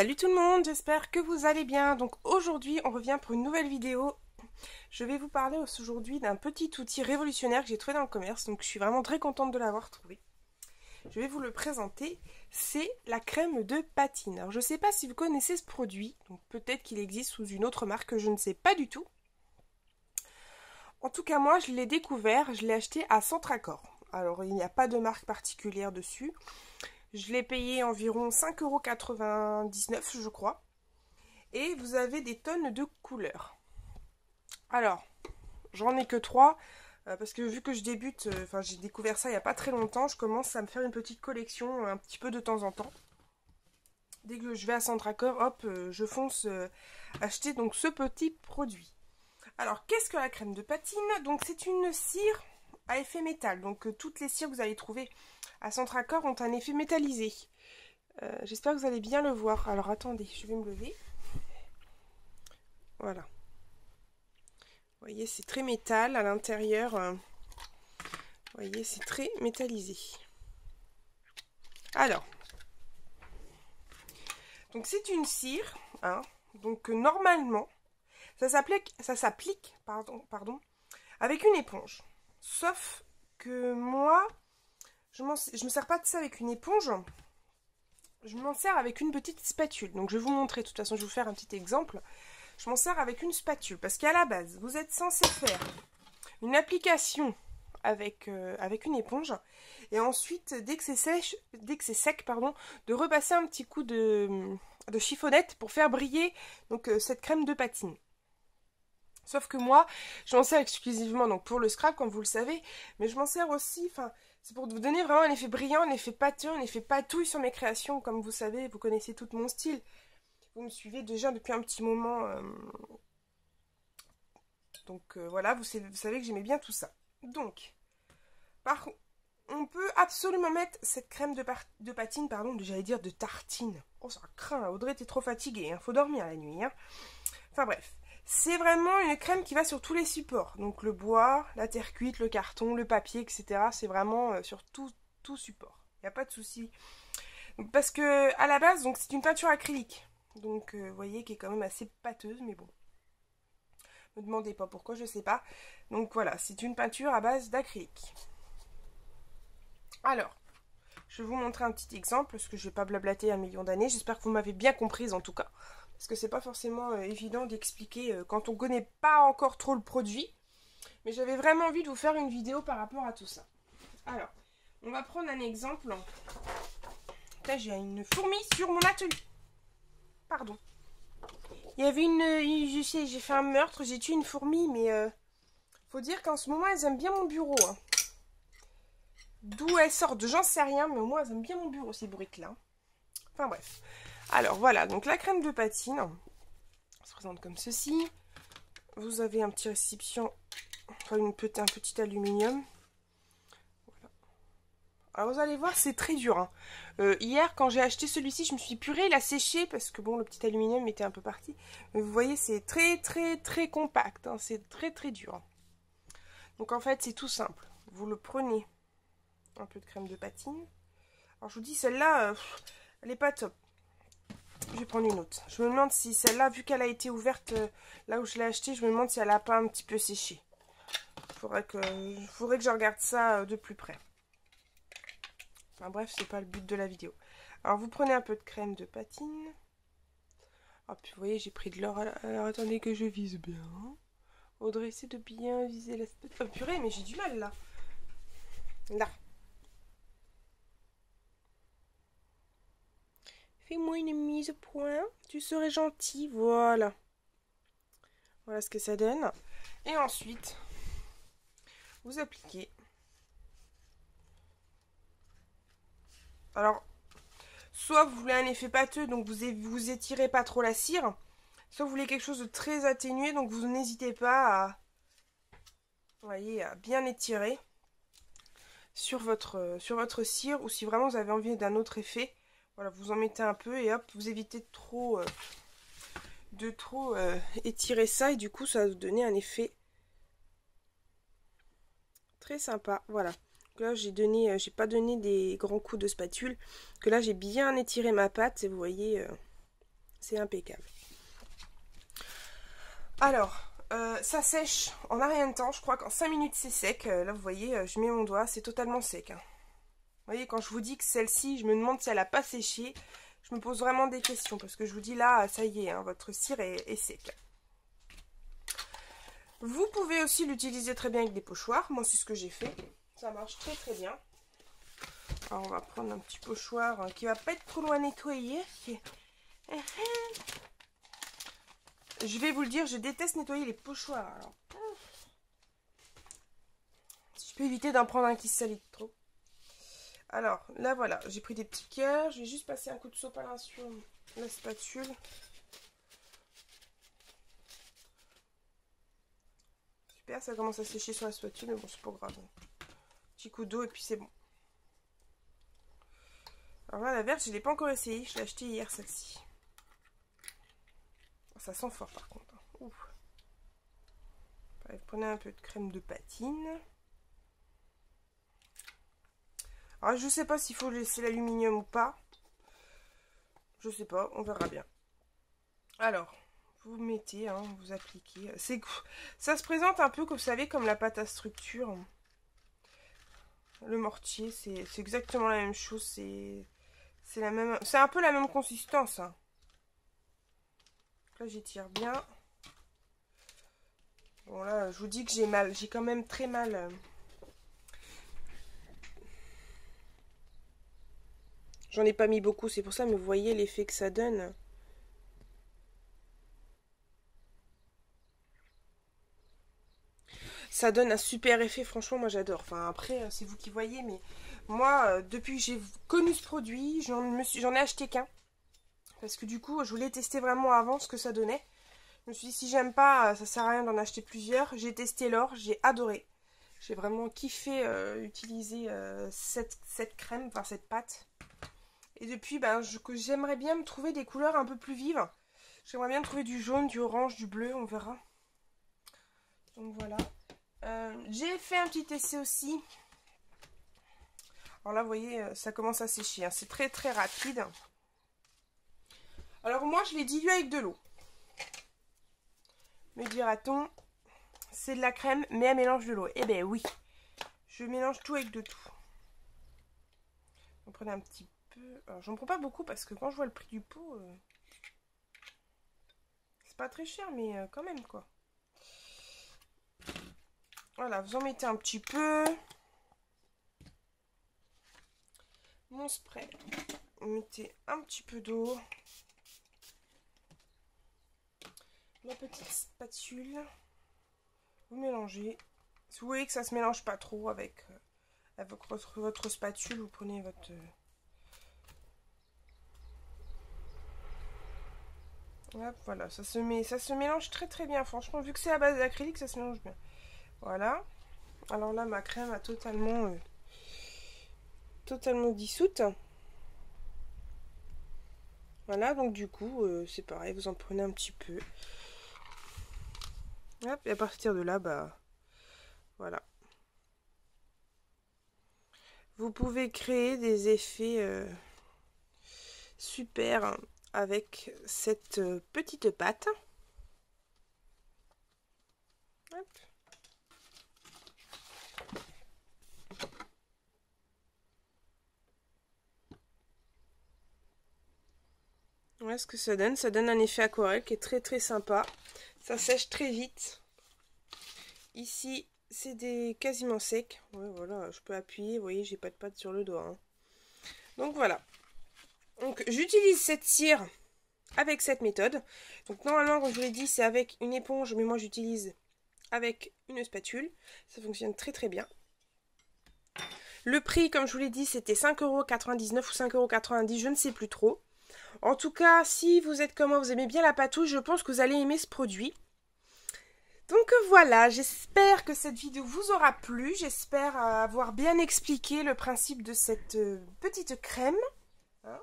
Salut tout le monde, j'espère que vous allez bien. Donc aujourd'hui on revient pour une nouvelle vidéo. Je vais vous parler aujourd'hui d'un petit outil révolutionnaire que j'ai trouvé dans le commerce, donc je suis vraiment très contente de l'avoir trouvé. Je vais vous le présenter, c'est la crème de patine. Alors je ne sais pas si vous connaissez ce produit, donc peut-être qu'il existe sous une autre marque, je ne sais pas du tout. En tout cas moi je l'ai découvert, je l'ai acheté à Centracor. Alors il n'y a pas de marque particulière dessus. Je l'ai payé environ 5,99 € je crois. Et vous avez des tonnes de couleurs. Alors, j'en ai que 3. Parce que vu que je débute, j'ai découvert ça il n'y a pas très longtemps, je commence à me faire une petite collection un petit peu de temps en temps. Dès que je vais à Centracor, hop, je fonce acheter donc ce petit produit. Alors, qu'est-ce que la crème de patine? Donc, c'est une cire à effet métal. Donc, toutes les cires que vous allez trouver à Centracor ont un effet métallisé. J'espère que vous allez bien le voir. Alors, attendez, je vais me lever. Voilà. Vous voyez, c'est très métal à l'intérieur. Vous voyez, c'est très métallisé. Alors, donc c'est une cire, hein. Donc normalement, ça s'applique, avec une éponge. Sauf que moi, je me sers pas de ça avec une éponge. Je m'en sers avec une petite spatule. Donc je vais vous montrer. De toute façon, je vais vous faire un petit exemple. Je m'en sers avec une spatule parce qu'à la base, vous êtes censé faire une application avec une éponge et ensuite, dès que c'est sec, de repasser un petit coup de chiffonnette pour faire briller donc cette crème de patine. Sauf que moi, je m'en sers exclusivement donc pour le scrap, comme vous le savez, mais je m'en sers aussi, c'est pour vous donner vraiment un effet brillant, un effet pâteux, un effet patouille sur mes créations. Comme vous savez, vous connaissez tout mon style. Vous me suivez déjà depuis un petit moment. Donc voilà, vous savez que j'aimais bien tout ça. Donc, on peut absolument mettre cette crème de patine, j'allais dire de tartine. Oh, ça craint, Audrey, t'es trop fatiguée, hein, faut dormir la nuit. Hein. Enfin bref, c'est vraiment une crème qui va sur tous les supports. Donc le bois, la terre cuite, le carton, le papier, etc. C'est vraiment sur tout support. Il n'y a pas de souci. Parce que à la base, donc c'est une peinture acrylique. Donc vous voyez qui est quand même assez pâteuse, mais bon. Ne me demandez pas pourquoi, je sais pas. Donc voilà, c'est une peinture à base d'acrylique. Alors, je vais vous montrer un petit exemple, parce que je ne vais pas blablater un million d'années. J'espère que vous m'avez bien comprise en tout cas. Parce que c'est pas forcément évident d'expliquer quand on ne connaît pas encore trop le produit. Mais j'avais vraiment envie de vous faire une vidéo par rapport à tout ça. Alors, on va prendre un exemple. Là, j'ai une fourmi sur mon atelier. Pardon. Il y avait je sais, j'ai fait un meurtre, j'ai tué une fourmi, mais faut dire qu'en ce moment, elles aiment bien mon bureau. Hein. D'où elles sortent, j'en sais rien, mais au moins, elles aiment bien mon bureau, ces briques-là. Enfin bref. Alors voilà, donc la crème de patine se présente comme ceci. Vous avez un petit récipient, enfin un petit aluminium. Voilà. Alors vous allez voir, c'est très dur. Hein. Hier, quand j'ai acheté celui-ci, je me suis dit, purée, il a séché parce que bon, le petit aluminium était un peu parti. Mais vous voyez, c'est très compact. Hein. C'est très dur. Hein. Donc en fait, c'est tout simple. Vous le prenez, un peu de crème de patine. Alors je vous dis, celle-là, elle est pas top. Je vais prendre une autre. Je me demande si celle-là, vu qu'elle a été ouverte là où je l'ai achetée, je me demande si elle n'a pas un petit peu séché. Faudrait que je regarde ça de plus près. Enfin bref, c'est pas le but de la vidéo. Alors vous prenez un peu de crème de patine. Ah puis vous voyez, j'ai pris de l'or. Alors attendez que je vise bien. Audrey, essaie de bien viser la... Oh purée, mais j'ai du mal là. Là. Fais-moi une mise au point. Tu serais gentil. Voilà. Voilà ce que ça donne. Et ensuite, vous appliquez. Alors, soit vous voulez un effet pâteux, donc vous étirez pas trop la cire. Soit vous voulez quelque chose de très atténué, donc vous n'hésitez pas à, vous voyez, à bien étirer sur votre cire. Ou si vraiment vous avez envie d'un autre effet, voilà, vous en mettez un peu et hop, vous évitez de trop étirer ça. Et du coup, ça va vous donner un effet très sympa. Voilà. Donc là, j'ai pas donné des grands coups de spatule. Que là, j'ai bien étiré ma pâte et vous voyez... C'est impeccable. Alors, ça sèche en un rien de temps. Je crois qu'en 5 minutes c'est sec. Là vous voyez, je mets mon doigt, c'est totalement sec. Hein. Vous voyez, quand je vous dis que celle-ci, je me demande si elle n'a pas séché, je me pose vraiment des questions. Parce que je vous dis là, ça y est, hein, votre cire est sec. Vous pouvez aussi l'utiliser très bien avec des pochoirs. Moi, c'est ce que j'ai fait. Ça marche très très bien. Alors, on va prendre un petit pochoir qui va pas être trop loin à nettoyer. Je vais vous le dire, je déteste nettoyer les pochoirs. Alors, si je peux éviter d'en prendre un qui se salit trop. Alors, là voilà, j'ai pris des petits cœurs. Je vais juste passer un coup de sopalin sur la spatule. Super, ça commence à sécher sur la spatule, mais bon, c'est pas grave. Petit coup d'eau et puis c'est bon. Alors là, la verte, je ne l'ai pas encore essayée. Je l'ai achetée hier, celle-ci. Ça sent fort par contre. Ouf. Allez, prenez un peu de crème de patine. Alors, je sais pas s'il faut laisser l'aluminium ou pas. Je sais pas, on verra bien. Alors, vous mettez, hein, vous appliquez. Ça se présente un peu, comme vous savez, comme la pâte à structure. Le mortier, c'est exactement la même chose. C'est un peu la même consistance. Hein. Là, j'étire bien. Bon, là, je vous dis que j'ai mal. J'ai quand même très mal. J'en ai pas mis beaucoup, c'est pour ça, mais vous voyez l'effet que ça donne. Ça donne un super effet, franchement, moi j'adore. Enfin, après, c'est vous qui voyez, mais moi, depuis que j'ai connu ce produit, j'en ai acheté qu'un. Parce que du coup, je voulais tester vraiment avant ce que ça donnait. Je me suis dit, si j'aime pas, ça sert à rien d'en acheter plusieurs. J'ai testé l'or, j'ai adoré. J'ai vraiment kiffé utiliser cette crème, enfin cette pâte. Et depuis, ben, j'aimerais bien me trouver des couleurs un peu plus vives. J'aimerais bien trouver du jaune, du orange, du bleu, on verra. Donc voilà. J'ai fait un petit essai aussi. Alors là, vous voyez, ça commence à sécher. Hein. C'est très très rapide. Alors moi, je l'ai dilué avec de l'eau. Me dira-t-on, c'est de la crème, mais elle mélange de l'eau. Eh ben oui. Je mélange tout avec de tout. Vous prenez un petit peu. Alors j'en prends pas beaucoup parce que quand je vois le prix du pot, c'est pas très cher, mais quand même quoi. Voilà, vous en mettez un petit peu. Mon spray. Vous mettez un petit peu d'eau. La petite spatule. Vous mélangez. Si vous voyez que ça se mélange pas trop avec votre spatule, vous prenez votre... Hop, voilà, ça se mélange très très bien. Franchement, vu que c'est à base d'acrylique, ça se mélange bien. Voilà. Alors là, ma crème a totalement dissoute. Voilà, donc du coup, c'est pareil, vous en prenez un petit peu. Hop, et à partir de là, bah, voilà. Vous pouvez créer des effets super avec cette petite pâte. Hop. Voilà ce que ça donne. Ça donne un effet aquarelle qui est très très sympa. Ça sèche très vite. Ici, c'est quasiment sec. Ouais, voilà, je peux appuyer. Vous voyez, j'ai pas de pâte sur le doigt. Hein. Donc voilà. Donc j'utilise cette cire avec cette méthode. Donc normalement, comme je vous l'ai dit, c'est avec une éponge, mais moi j'utilise avec une spatule. Ça fonctionne très très bien. Le prix, comme je vous l'ai dit, c'était 5,99 € ou 5,90 €, je ne sais plus trop. En tout cas, si vous êtes comme moi, vous aimez bien la patouche, je pense que vous allez aimer ce produit. Donc voilà, j'espère que cette vidéo vous aura plu. J'espère avoir bien expliqué le principe de cette petite crème. Hein,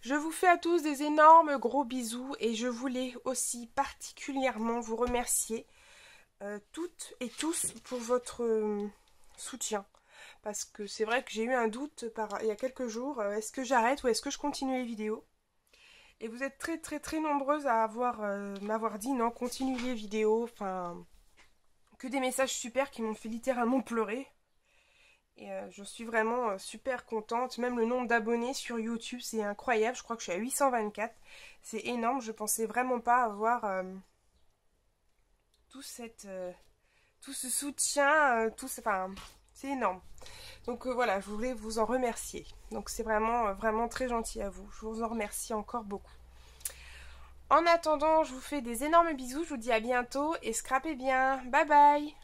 je vous fais à tous des énormes gros bisous et je voulais aussi particulièrement vous remercier toutes et tous pour votre soutien. Parce que c'est vrai que j'ai eu un doute il y a quelques jours. Est-ce que j'arrête ou est-ce que je continue les vidéos? Et vous êtes très très très nombreuses à m'avoir dit non, continue les vidéos, enfin, que des messages super qui m'ont fait littéralement pleurer. Et je suis vraiment super contente. Même le nombre d'abonnés sur YouTube, c'est incroyable. Je crois que je suis à 824. C'est énorme. Je pensais vraiment pas avoir tout tout ce soutien, enfin, c'est énorme. Donc voilà, je voulais vous en remercier. Donc c'est vraiment, vraiment très gentil à vous. Je vous en remercie encore beaucoup. En attendant, je vous fais des énormes bisous. Je vous dis à bientôt et scrapez bien. Bye bye!